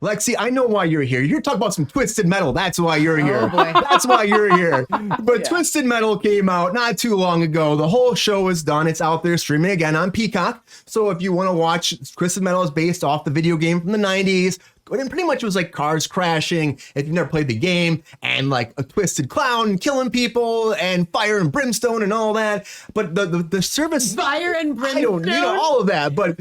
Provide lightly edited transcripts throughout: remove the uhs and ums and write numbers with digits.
Lexi, I know why you're here. You're here to talk about some Twisted Metal. That's why you're here. Oh boy. That's why you're here. But Yeah. Twisted Metal came out not too long ago. The whole show is done. It's out there streaming again on Peacock. So if you want to watch, Twisted Metal is based off the video game from the 90s. And pretty much it was like cars crashing if you've never played the game, and like a twisted clown killing people and fire and brimstone and all that. But the service, Fire and brimstone. I don't need all of that, but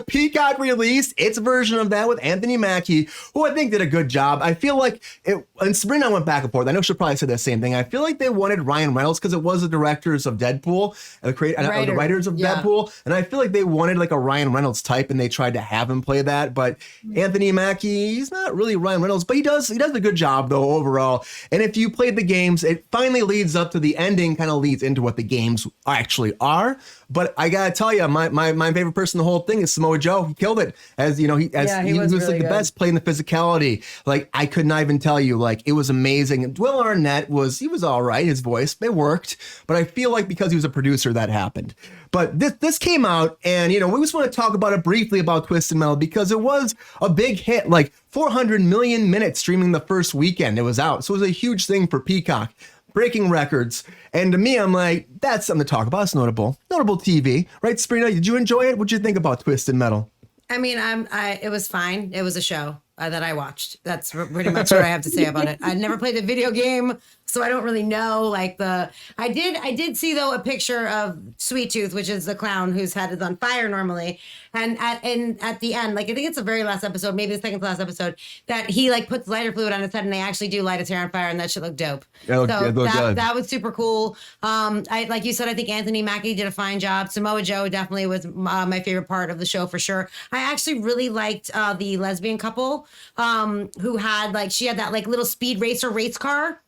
Peacock released its version of that with Anthony Mackie, who I think did a good job. I feel like it, and Sabrina went back and forth. I know she'll probably say the same thing. I feel like they wanted Ryan Reynolds because it was the directors of Deadpool, the writers of Deadpool, and I feel like they wanted like a Ryan Reynolds type, and they tried to have him play that. But Anthony Mackie, he's not really Ryan Reynolds, but he does a good job though overall. And if you played the games, it finally leads up to the ending, kind of leads into what the games actually are. But I gotta tell you, my favorite person in the whole thing is Samoa Joe. He killed it. As you know, he was really like the good. best playing the physicality. Like I could not even tell you, like it was amazing. And Will Arnett was all right. His voice, it worked. But I feel like because he was a producer, that happened. But this came out, and we just want to talk about it briefly about Twisted Metal because it was a big hit, like 400 million minutes streaming the first weekend it was out. So it was a huge thing for Peacock, breaking records. And to me, I'm like, that's something to talk about. It's notable TV, right? Sabrina, did you enjoy it? What'd you think about Twisted Metal? I mean, it was fine. It was a show that I watched. That's pretty much what I have to say about it. I never played the video game, so I don't really know. Like I did see though a picture of Sweet Tooth, which is the clown whose head is on fire normally, and at the end, like I think it's the very last episode, maybe the second to last episode, that he like puts lighter fluid on his head, and they actually do light his hair on fire, and that shit looked dope. That was super cool. I like you said, I think Anthony Mackie did a fine job. Samoa Joe definitely was my favorite part of the show for sure. I actually really liked the lesbian couple who had she had that like little speed racer race car.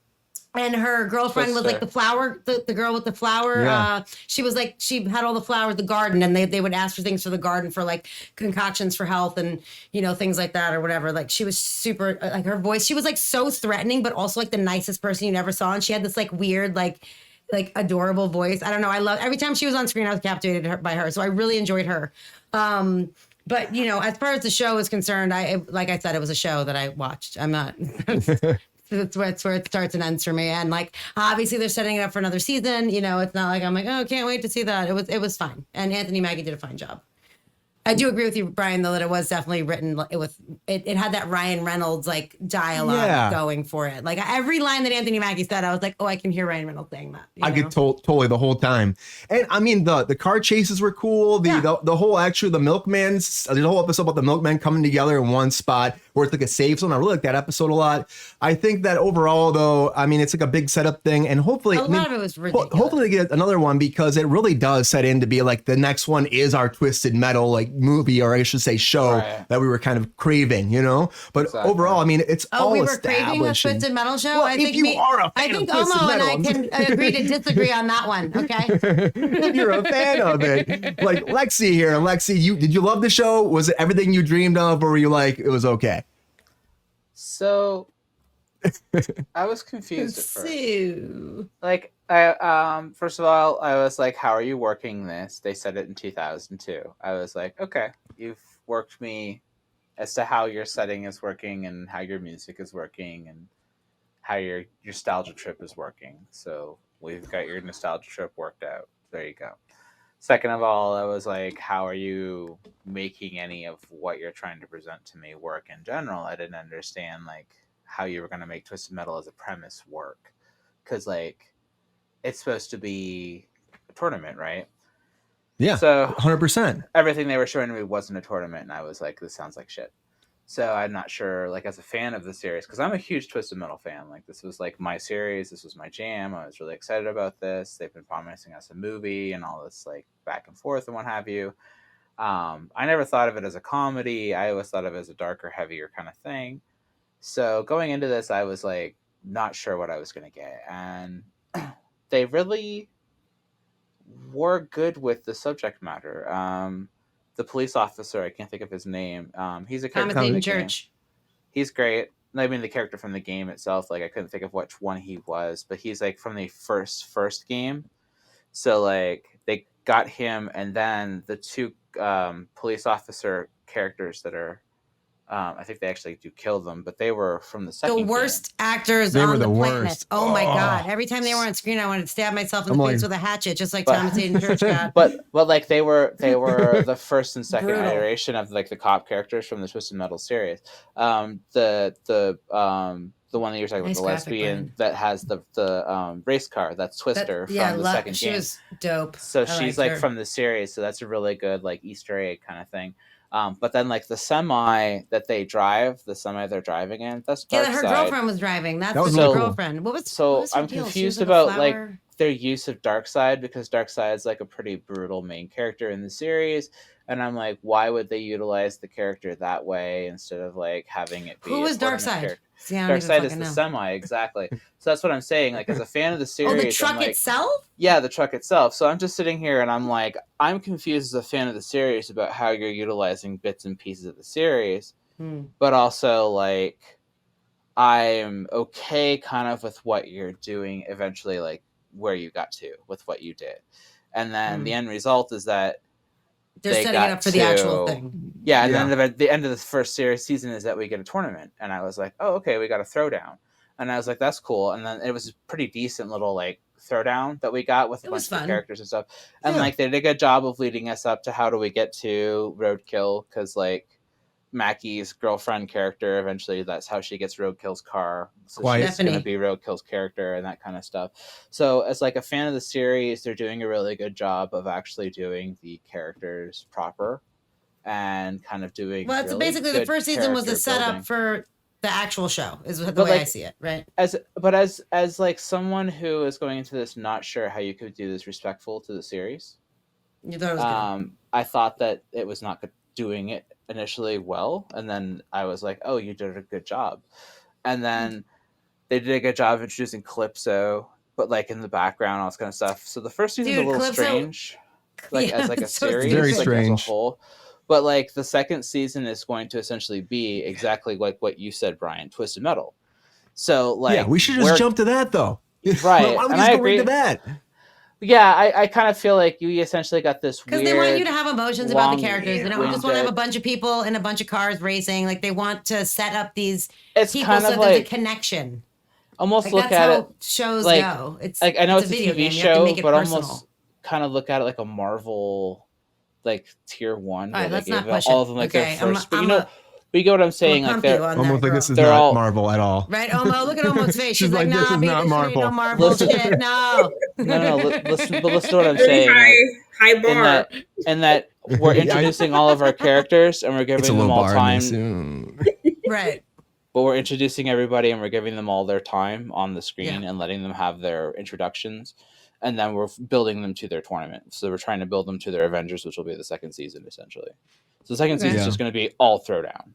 And her girlfriend was like the flower, the girl with the flower. Yeah. She was like, she had all the flowers, the garden, and they would ask for things for the garden for like concoctions for health and, things like that or whatever. Like she was super, like her voice, she was like so threatening, but also like the nicest person you never saw. And she had this like weird, like adorable voice. I don't know. I love, every time she was on screen, I was captivated by her. So I really enjoyed her. But as far as the show is concerned, like I said, it was a show that I watched. I'm not... That's where it starts and ends for me. And like, obviously they're setting it up for another season. It's not like I'm like, oh, can't wait to see that. It was fine. And Anthony Mackie did a fine job. I do agree with you, Brian, though, that it was definitely written. It had that Ryan Reynolds like dialogue going for it. Like every line that Anthony Mackie said, I was like, oh, I can hear Ryan Reynolds saying that. I could totally the whole time. And I mean, the car chases were cool. The whole the milkman's, there's a whole episode about the milkman coming together in one spot where it's like a safe zone. I really like that episode a lot. I think that overall, though, I mean, it's like a big setup thing, and hopefully, a lot of it was ridiculous. Hopefully, they get another one because it really does set in to be like the next one is our Twisted Metal like movie, or I should say show that we were kind of craving, But overall, I mean, it's all we were established. craving a Twisted Metal show. Well, I think Omo and I can agree to disagree on that one. Okay, if you're a fan of it, like Lexi here. Lexi, did you love the show? Was it everything you dreamed of, or were you like it was okay? So I was confused at first. Like I first of all, I was like, how are you working this? They said it in 2002. I was like, okay, you've worked me as to how your setting is working and how your music is working and how your nostalgia trip is working. So we've got your nostalgia trip worked out. There you go. Second of all, I was like, how are you making any of what you're trying to present to me work in general? I didn't understand like how you were going to make Twisted Metal as a premise work. Because like it's supposed to be a tournament, right? Yeah, so 100%. Everything they were showing me wasn't a tournament, and I was like, this sounds like shit. So I'm not sure, like as a fan of the series, because I'm a huge Twisted Metal fan. Like this was like my series, this was my jam. I was really excited about this. They've been promising us a movie and all this like back and forth and what have you. I never thought of it as a comedy. I always thought of it as a darker, heavier kind of thing. So going into this, I was like not sure what I was going to get, and they really were good with the subject matter. The police officer, I can't think of his name. He's a character from the game. He's great. I mean, the character from the game itself, like I couldn't think of which one he was, but he's like from the first game. So like they got him, and then the two police officer characters that are I think they actually do kill them, but they were from the The second worst actors They were on the the planet. worst. Oh my god! Oh. Every time they were on screen, I wanted to stab myself in I'm the like- face with a hatchet, just like But- Thomas Hayden Church got. but like they were the first and second Brutal. iteration of like the cop characters from the Twisted Metal series. The one that you're talking Nice about, the graphic, lesbian Brian. that has the race car, that's Twister from the second she game. was dope. So I she's liked like her. from the series, so that's a really good like Easter egg kind of thing. But then like the semi that they drive, the semi they're driving in, that's Yeah, Dark her Side. girlfriend was driving. That's That was the really cool. girlfriend. What was So her I'm deal? She was confused like a about like flower. their use of Darkseid, because Darkseid's like a pretty brutal main character in the series, and I'm like, why would they utilize the character that way instead of like having it be Who a was tournament Darkseid? character? See, I don't even Darkseid is fucking the know. semi, exactly. So that's what I'm saying. Like as a fan of the series, Oh, the I'm truck like, itself? yeah, the truck itself. So I'm just sitting here and I'm like, I'm confused as a fan of the series about how you're utilizing bits and pieces of the series, but also like I'm okay kind of with what you're doing eventually, like where you got to with what you did. And then the end result is that They're they setting got it up for the actual to- thing. Yeah, and Yeah. then the end of this first season is that we get a tournament. And I was like, oh, okay, we got a throwdown. And I was like, that's cool. And then it was a pretty decent little like throwdown that we got with a It bunch was of the fun. characters and stuff. And Yeah. like they did a good job of leading us up to how do we get to Roadkill, because like Mackie's girlfriend character, eventually that's how she gets Roadkill's car. So Quiet. she's going to Stephanie. be Roadkill's character and that kind of stuff. So as like a fan of the series, they're doing a really good job of actually doing the characters proper and kind of doing Well, it's really basically the good first season was the character setup building. for the actual show, is the But, way I like, see it, right? As like someone who is going into this not sure how you could do this respectful to the series, You thought it was good. I thought that it was not doing it initially well, and then I was like, oh, you did a good job. And then they did a good job of introducing Calypso, but like in the background, all this kind of stuff. So the first season's Dude, a little Calypso- strange, like Yeah, as like a it's so series, Very like as a strange. whole. But like the second season is going to essentially be exactly like what you said, Brian, Twisted Metal. So like yeah, we should just we're- jump to that though. Right, Why don't we and just I go right to agree. that? Yeah, I kind of feel like you essentially got this Because weird. they want you to have emotions about the long characters. They don't just want to have a winded- bunch of people in a bunch of cars racing. Like they want to set up these It's people kind so of there's a like connection. almost Like look that's at how it shows like- go. It's like I know it's a video TV game. You have to show, make it but personal. almost kind of look at it like a Marvel, like tier 1. All where right, they let's not gave push all it. of them like Okay, their first. But I'm you know, a- but you get what I'm saying. I'll Like pump you they're on Almost that, like girl. this is They're not all- Marvel at all. Right, Omo? Look at Omo's face. She's like, like, this nah, is babe, not this shouldn't be no Marvel. Marvel shit. No. no. Listen to what I'm Pretty saying. high In bar. that we're Yeah, introducing all of our characters and we're It's a giving low them all bar. time. Right. But we're introducing everybody and we're giving them all their time on the screen Yeah. and letting them have their introductions. And then we're building them to their tournament. So we're trying to build them to their Avengers, which will be the second season, essentially. So the second season is Yeah. just going to be all throwdown.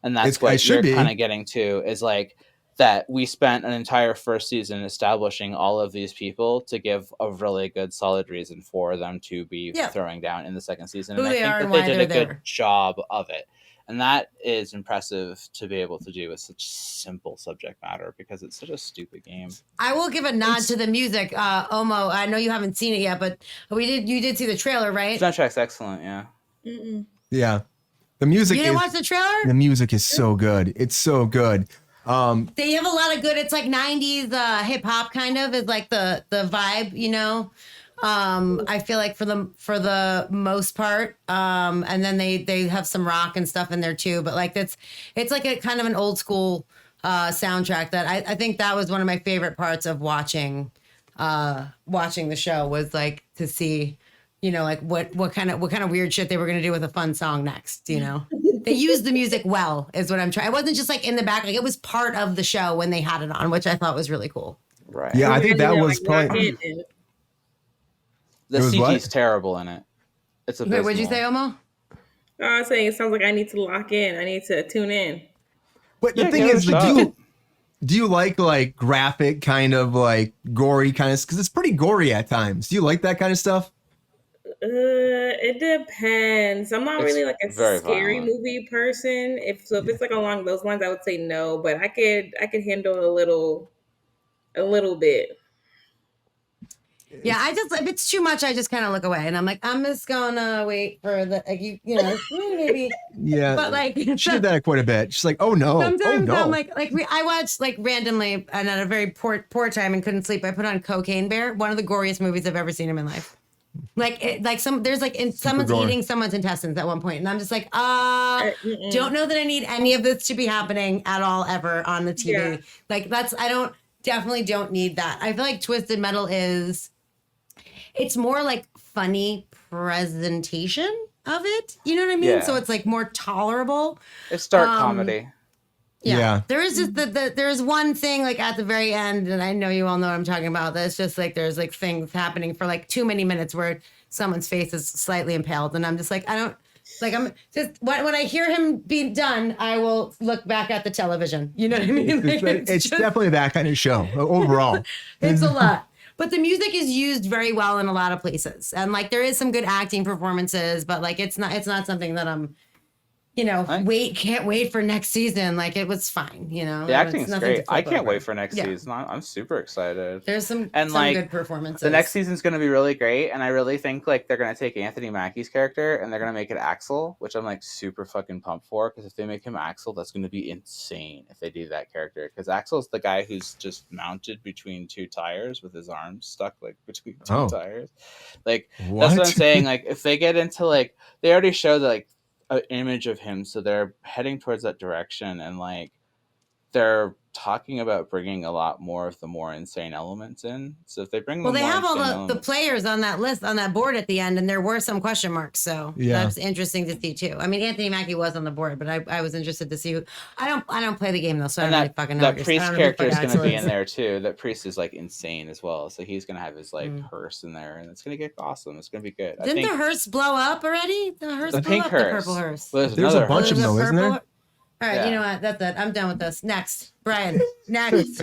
And that's It what should you're be. kind of getting to, is like that we spent an entire first season establishing all of these people to give a really good, solid reason for them to be Yeah. throwing down in the second season. Who And I they think are that and they why did a they're good there. job of it. And that is impressive to be able to do with such simple subject matter, because it's such a stupid game. I will give a nod to the music. Omo, I know you haven't seen it yet, but you did see the trailer, right? Soundtrack's excellent, yeah. Mm-mm. Yeah, the music. You didn't is, watch the trailer? The music is so good. It's so good. They have a lot of good. It's like '90s hip hop kind of is like the vibe, you know. I feel like for the most part, and then they have some rock and stuff in there too. But like it's like a kind of an old school soundtrack that I think that was one of my favorite parts of watching the show, was like to see, you know, like what kind of weird shit they were gonna do with a fun song next. You know, they used the music well, is what I'm trying. It wasn't just like in the back, like it was part of the show when they had it on, which I thought was really cool. Right. Yeah, I think that Really, was like, probably. lock in. The It was what? CG's terrible in it. It's Wait, abysmal. what'd you say, Omo? Oh, I was saying it sounds like I need to lock in. I need to tune in. But the Yeah, thing give it a is, like, shot. do you like graphic kind of like gory kind of? Because it's pretty gory at times. Do you like that kind of stuff? It depends. I'm not It's really like a very scary violent. movie person. If it's like along those lines, I would say no. But I could handle a little bit. Yeah, I just if it's too much, I just kind of look away, and I'm like, I'm just gonna wait for the like, you know maybe. Yeah, But like she did that quite a bit. She's like, oh no, sometimes oh no. I'm like I watched like randomly and at a very poor time and couldn't sleep. I put on Cocaine Bear, one of the goriest movies I've ever seen in my life. There's like someone's gore. eating someone's intestines at one point, and I'm just like, don't know that I need any of this to be happening at all ever on the TV. Yeah. Like definitely don't need that. I feel like Twisted Metal it's more like funny presentation of it. You know what I mean? Yeah. So it's like more tolerable. It's dark comedy. Yeah. There is just there's one thing like at the very end, and I know you all know what I'm talking about. That's just like there's like things happening for like too many minutes where someone's face is slightly impaled, and I'm just like I'm just when I hear him be done, I will look back at the television. You know what I mean? Like, It's definitely that kind of show overall. it's a lot. But the music is used very well in a lot of places, and like there is some good acting performances, but like it's not something that I'm, can't wait for next season. Like it was fine, The acting is nothing to great. flip I can't over. wait for next Yeah. season. I'm super excited. There's some like, good performances. The next season's going to be really great, and I really think like they're going to take Anthony Mackie's character and they're going to make it Axel, which I'm like super fucking pumped for, because if they make him Axel, that's going to be insane if they do that character, because Axel's the guy who's just mounted between two tires with his arms stuck like between two tires. Like that's what I'm saying. Like if they get into like they already showed like an image of him, so they're heading towards that direction, and like they're talking about bringing a lot more of the more insane elements in. So if they bring they have all the players on that list on that board at the end, and there were some question marks, so that's interesting to see too. I mean, Anthony Mackie was on the board, but I was interested to see who. I don't play the game though, so I don't really fucking know. That priest character is going to be in there too. That priest is like insane as well, so he's going to have his like hearse in there, and it's going to get awesome. It's going to be good. Didn't the hearse blow up already? The hearse, the blew pink up, hearse, the purple hearse. Well, there's a bunch of them, isn't there? All right, you know what? That's it. I'm done with this. Next, Brian. Next.